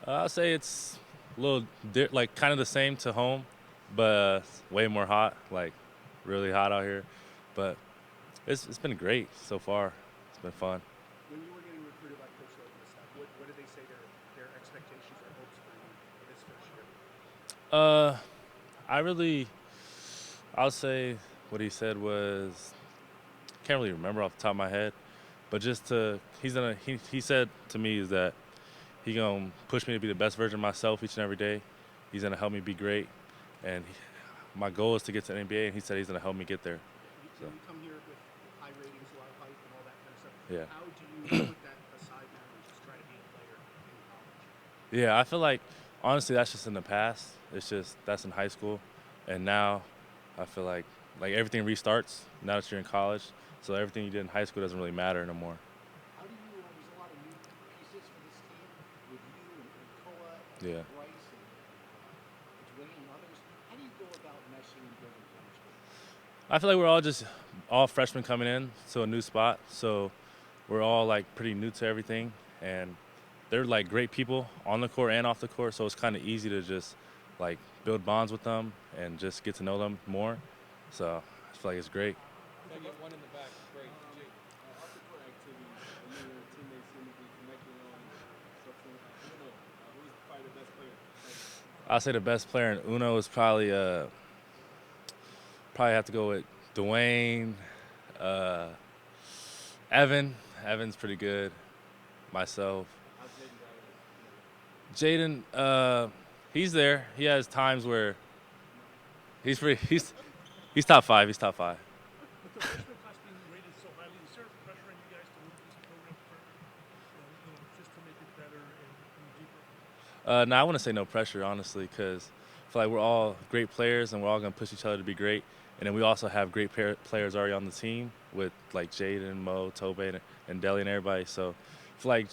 I'll say it's a little like kind of the same to home, but way more hot, like really hot out here. But it's been great so far. It's been fun. When you were getting recruited by Coach Logan and stuff, what did they say their expectations or hopes for you for this first year? Uh, I really, I'll say what he said was can't really remember off the top of my head, but just to he said to me is that he gonna push me to be the best version of myself each and every day. He's gonna help me be great, and my goal is to get to the NBA, and he said he's gonna help me get there. So You come here with high ratings, a lot of hype, and all that kind of stuff. yeah, How do you put that aside now and just try to be a player in college? yeah. I feel like honestly that's just in the past. It's just that's in high school, and now I feel like everything restarts now that you're in college. So everything you did in high school doesn't really matter no more. How do you? There's a lot of new pieces for this team with you and Koa and Yeah. Bryce and Dwayne and others. How do you go about meshing and building chemistry? I feel like we're all just all freshmen coming in to a new spot, so we're all like pretty new to everything, and they're like great people on the court and off the court. So it's kind of easy to just like build bonds with them and just get to know them more. So I feel like it's great. Can I get one in the back? Great. Jake. Off the court activities, you and your teammates seem to be connecting on something. Uno, who's probably the best player? I'll say the best player in Uno is probably have to go with Dwayne, uh, Evan. Evan's pretty good. Myself. How's Jaden got Jaden, he's there. He has times where he's pretty. He's top five. He's top five. With the freshman class being rated so highly, is there pressure on you guys to move this program further, just to make it better and deeper? No, I want to say no pressure, honestly, because I feel like we're all great players and we're all gonna push each other to be great. And then we also have great players already on the team with like Jaden, Mo, Tobe, and Deli and everybody. So I feel like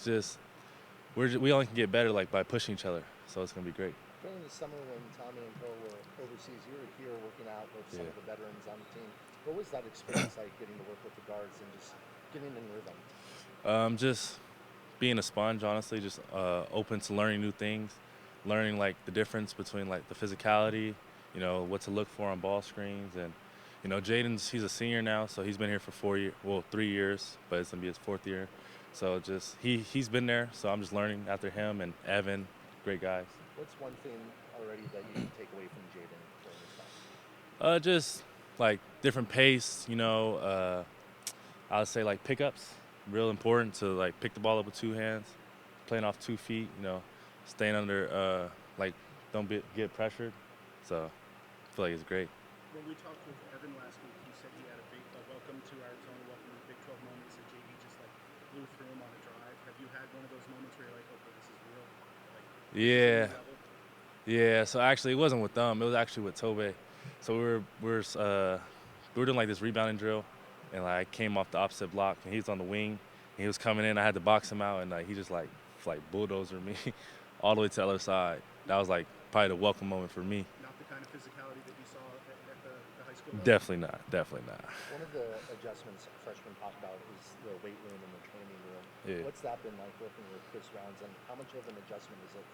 we only can get better like by pushing each other. So it's gonna be great. During the summer when Tommy and Koa were overseas, you were here working out with some Yeah. of the veterans on the team. What was that experience like, getting to work with the guards and just getting in rhythm? Just being a sponge, honestly, just open to learning new things, learning like the difference between like the physicality, what to look for on ball screens, and he's a senior now, so he's been here for 4 years, well 3 years, but it's gonna be his fourth year. So just he's been there, so I'm just learning after him and Evan, great guys. What's one thing already that you can take away from Jaden during this time? Just like different pace, I would say like pickups, real important to like pick the ball up with two hands, playing off 2 feet, staying under, like get pressured. So I feel like it's great. When we talked with Evan last week, he said he had a welcome to Arizona, welcome to the Big 12 moment. He said JD just like blew through him on a drive. Have you had one of those moments where you're like, okay, this is real? Like, this is a Yeah, new level? yeah. So actually, it wasn't with them. It was actually with Tobe. So we were doing like this rebounding drill, and like I came off the opposite block, and he was on the wing, and he was coming in. I had to box him out, and like he just like bulldozer me all the way to the other side. That was like probably the welcome moment for me. Not the kind of physicality that you saw at the high school level? Definitely not. Definitely not. One of the adjustments freshmen talk about is the weight room and the training room. Yeah. What's that been like working with Chris Rounds, and how much of an adjustment is it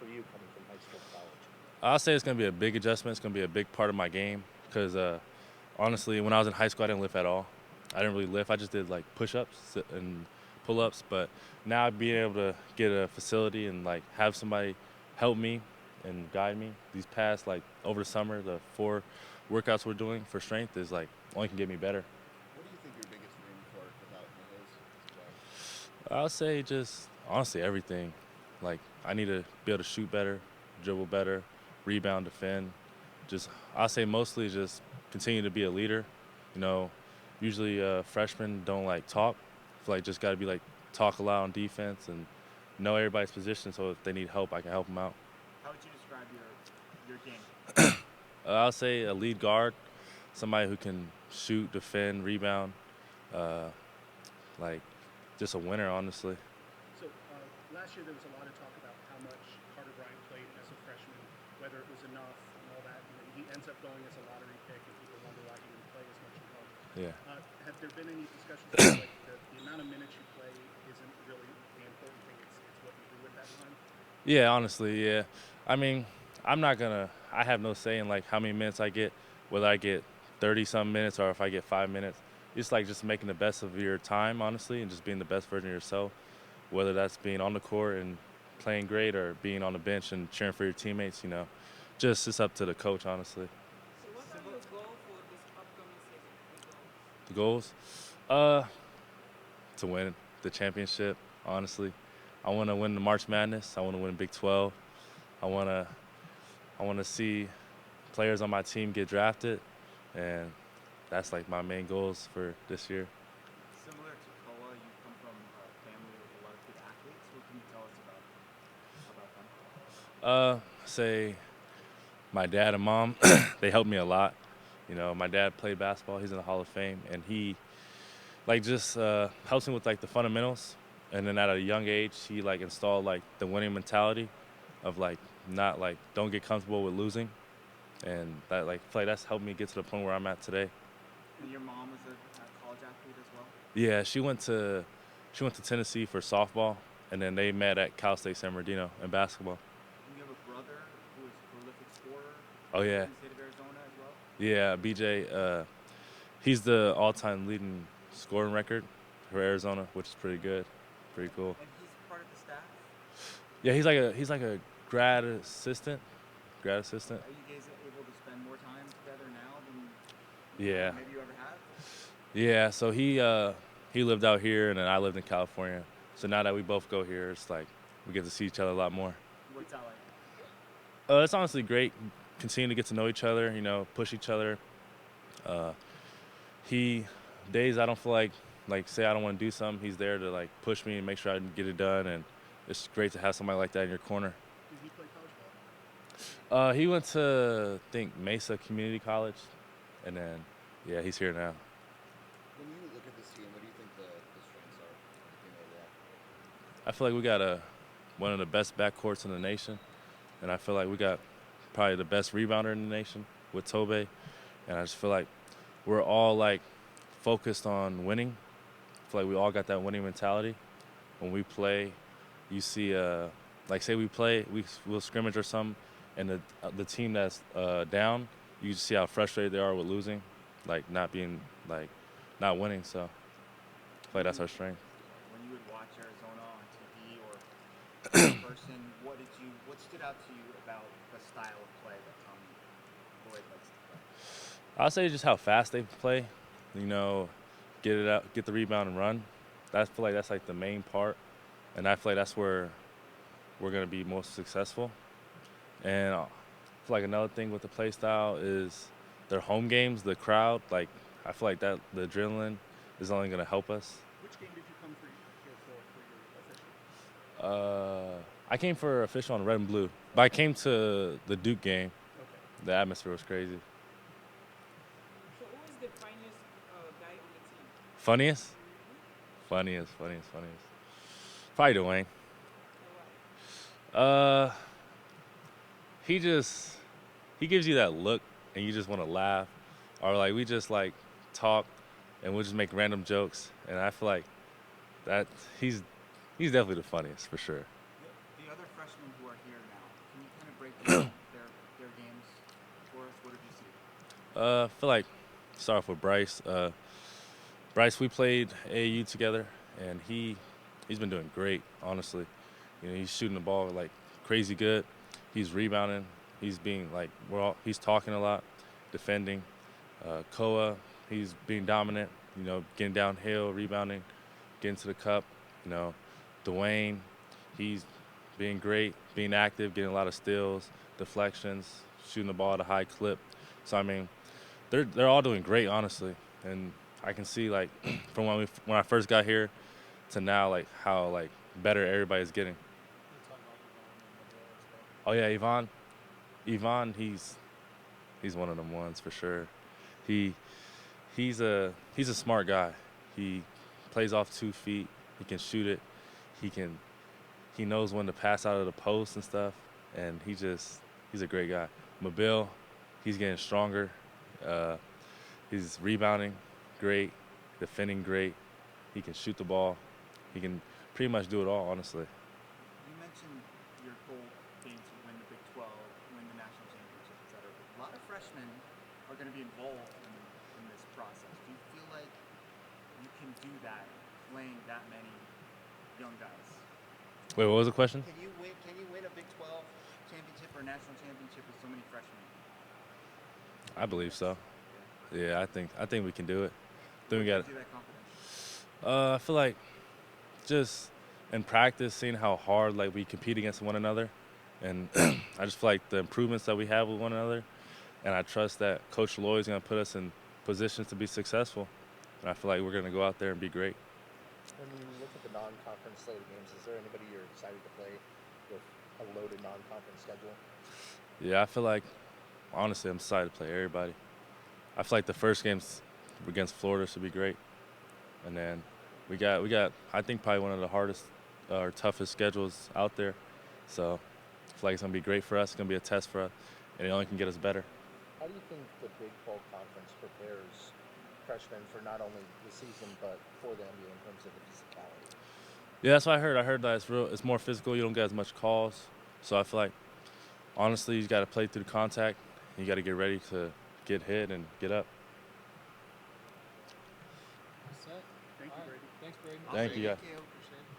for you coming from high school to college? I'll say it's gonna be a big adjustment. It's gonna be a big part of my game because honestly, when I was in high school, I didn't lift at all. I didn't really lift. I just did like push-ups and pull-ups. But now being able to get a facility and like have somebody help me and guide me these past like over the summer, the 4 workouts we're doing for strength is like only can get me better. What do you think your biggest win for development is? I'll say just honestly everything. Like I need to be able to shoot better, dribble better, rebound, defend. Just I'll say mostly just continue to be a leader. You know, usually freshmen don't like talk. I feel like just got to be like talk a lot on defense and know everybody's position. So if they need help, I can help them out. How would you describe your game? I'll say a lead guard, somebody who can shoot, defend, rebound, uh, like just a winner, honestly. So last year there was a lot of talk about how much Carter Bryant played as a freshman, whether it was enough and all that. And then he ends up going as a lottery pick, and people wonder why he didn't play as much at home. Yeah. Have there been any discussions about like the amount of minutes you play isn't really the important thing? It's what you do with that time. Yeah, honestly, yeah. I mean, I have no say in like how many minutes I get, whether I get 30 some minutes or if I get 5 minutes. It's like just making the best of your time, honestly, and just being the best version of yourself, whether that's being on the court and playing great or being on the bench and cheering for your teammates. Just it's up to the coach, honestly. So what are your goals for this upcoming season? The The goals, uh, to win the championship, honestly. I want to win the March Madness. I want to win Big 12. I want to I want to see players on my team get drafted, and that's like my main goals for this year. Similar to Koa, you come from a family with a lot of good athletes. What can you tell us about them? Say my dad and mom, they helped me a lot. My dad played basketball. He's in the Hall of Fame, and he like just helps me with like the fundamentals. And then at a young age, he like installed like the winning mentality of like not like don't get comfortable with losing, and that like feel like that's helped me get to the point where I'm at today. And your mom was a college athlete as well. Yeah, she went to Tennessee for softball, and then they met at Cal State San Bernardino in basketball. And you have a brother who is a prolific scorer Oh yeah, in the state of Arizona as well. yeah, BJ. He's the all-time leading scoring record for Arizona, which is pretty good, pretty cool. And he's part of the staff. Yeah, he's like a grad assistant. Grad assistant. Are you guys able to spend more time together now than Yeah, maybe you ever have? yeah. So he lived out here, and then I lived in California. So now that we both go here, it's like we get to see each other a lot more. What's that like? It's honestly great. Continue to get to know each other. Push each other. Uh, he days I don't feel like say I don't want to do something, he's there to like push me and make sure I can get it done. And it's great to have somebody like that in your corner. Did he play college ball? He went to I think Mesa Community College, and then yeah, he's here now. When you look at this team, what do you think the strengths are of the team overall? I feel like we got one of the best backcourts in the nation, and I feel like we got probably the best rebounder in the nation with Tobe, and I just feel like we're all like focused on winning. I feel like we all got that winning mentality. When we play, you see, like say we'll scrimmage or something, and the team that's down, you just see how frustrated they are with losing, like not being like not winning. So I feel like that's our strength. When you would watch Arizona on TV or in person, what stood out to you about the style of play that Tommy Lloyd likes to play? I'll say just how fast they play. Get it out, get the rebound and run. I feel like that's like the main part, and I feel like that's where we're gonna be most successful. And I feel like another thing with the play style is their home games, the crowd. Like I feel like that the adrenaline is only gonna help us. Which game did you come here for your official? I came for official on red and blue, but I came to the Duke game. Okay. The atmosphere was crazy. So who is the finest guy on the team? Funniest? Funniest. Probably Dwayne. So why? He gives you that look and you just want to laugh, or like we just like talk and we'll just make random jokes, and I feel like that he's definitely the funniest for sure. The other freshmen who are here now, can you kind of break down their games for us? What did you see? I feel like start off with Bryce. Bryce, we played AAU together, and he's been doing great, honestly. He's shooting the ball like crazy good. He's rebounding. He's being like he's talking a lot, defending. Koa, he's being dominant. Getting downhill, rebounding, getting to the cup. Dwayne, he's being great, being active, getting a lot of steals, deflections, shooting the ball at a high clip. So I mean, they're all doing great, honestly, and I can see like from when I first got here to now, like how like better everybody's getting. Oh yeah, Yvonne, he's one of them ones for sure. He's a smart guy. He plays off 2 feet. He can shoot it. He knows when to pass out of the post and stuff. And he's a great guy. Mobile, he's getting stronger. He's rebounding great, defending great. He can shoot the ball. He can pretty much do it all, honestly. You mentioned your goal being to win the Big 12, win the national championship, etc. A lot of freshmen are going to be involved in this process. Do you feel like you can do that playing that many young guys? Wait, what was the question? Can you win a Big 12 championship or national championship with so many freshmen? I believe so. Yeah, I think we can do it. Then we Where got. do you get that confidence? I feel like just in practice, seeing how hard like we compete against one another, and I just feel like the improvements that we have with one another, and I trust that Coach Lloyd's gonna put us in positions to be successful, and I feel like we're gonna go out there and be great. When you look at the non-conference slate of games, is there anybody you're excited to play with a loaded non-conference schedule? Yeah, I feel like honestly I'm excited to play everybody. I feel like the first games against Florida should be great, and then we got I think probably one of the hardest or toughest schedules out there. So I feel like it's gonna be great for us. It's gonna be a test for us, and it only can get us better. How do you think the Big 12 Conference prepares freshmen for not only the season but for the NBA in terms of the physicality? Yeah, that's what I heard. I heard that it's more physical. You don't get as much calls. So I feel like honestly, you got to play through the contact. You got to get ready to get hit and get up. Set. Thank you, All right. Brady. Thanks, Brayden. Thank you, guys. Thank you.